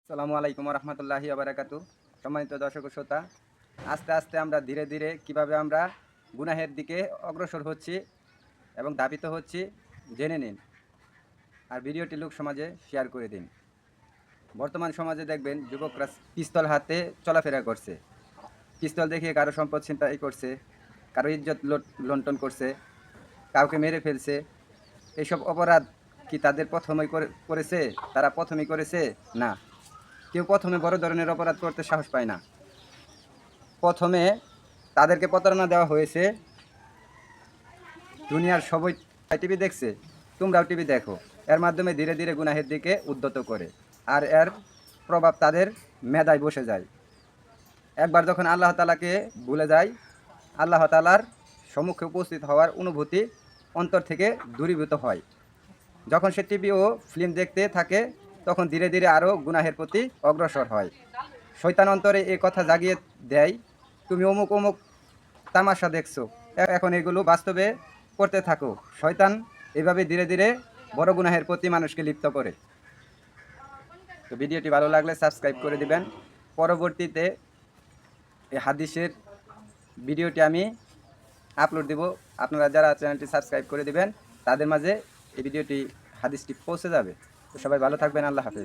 আসসালামু আলাইকুম রহমতুল্লাহি আবরাকাতু। সম্মানিত দর্শক ও শ্রোতা, আস্তে আস্তে আমরা ধীরে ধীরে কিভাবে আমরা গুনাহের দিকে অগ্রসর হচ্ছি এবং ধাবিত হচ্ছি জেনে নিন। আর ভিডিওটি লোক সমাজে শেয়ার করে দিন। বর্তমান সমাজে দেখবেন যুবকরা পিস্তল হাতে চলাফেরা করছে। পিস্তল দেখিয়ে কারো সম্পদ ছিনতাই করছে, কারো ইজ্জত লুণ্ঠন করছে, কাউকে মেরে ফেলছে। এইসব অপরাধ কি তাদের প্রথমেই করেছে? তারা প্রথমেই করেছে? না, কেউ প্রথমে বড় ধরনের অপরাধ করতে সাহস পায় না। প্রথমে তাদেরকে প্রতারণা দেওয়া হয়েছে। দুনিয়ার সবাই টিভি দেখছে, তোমরাও টিভি দেখো। এর মাধ্যমে ধীরে ধীরে গুনাহের দিকে উদ্যত করে, আর এর প্রভাব তাদের মেধায় বসে যায়। একবার যখন আল্লাহ তাআলাকে ভুলে যায়, আল্লাহ তাআলার সম্মুখে উপস্থিত হওয়ার অনুভূতি অন্তর থেকে দূরীভূত হয়। যখন সে টিভি ও ফিল্ম দেখতে থাকে, তখন ধীরে ধীরে আরও গুনাহের প্রতি অগ্রসর হয়। শয়তান অন্তরে এই কথা জাগিয়ে দেয়, তুমি অমুক অমুক তামাশা দেখছো, এখন এগুলো বাস্তবে করতে থাকো। শয়তান এভাবে ধীরে ধীরে বড় গুনাহের প্রতি মানুষকে লিপ্ত করে। তো ভিডিওটি ভালো লাগলে সাবস্ক্রাইব করে দিবেন। পরবর্তীতে এই হাদিসের ভিডিওটি আমি আপলোড দেব। আপনারা যারা চ্যানেলটি সাবস্ক্রাইব করে দিবেন, তাদের মাঝে এই ভিডিওটি হাদিসটি পৌঁছে যাবে। তো সবাই ভালো থাকবেন। আল্লাহ হাফেজ।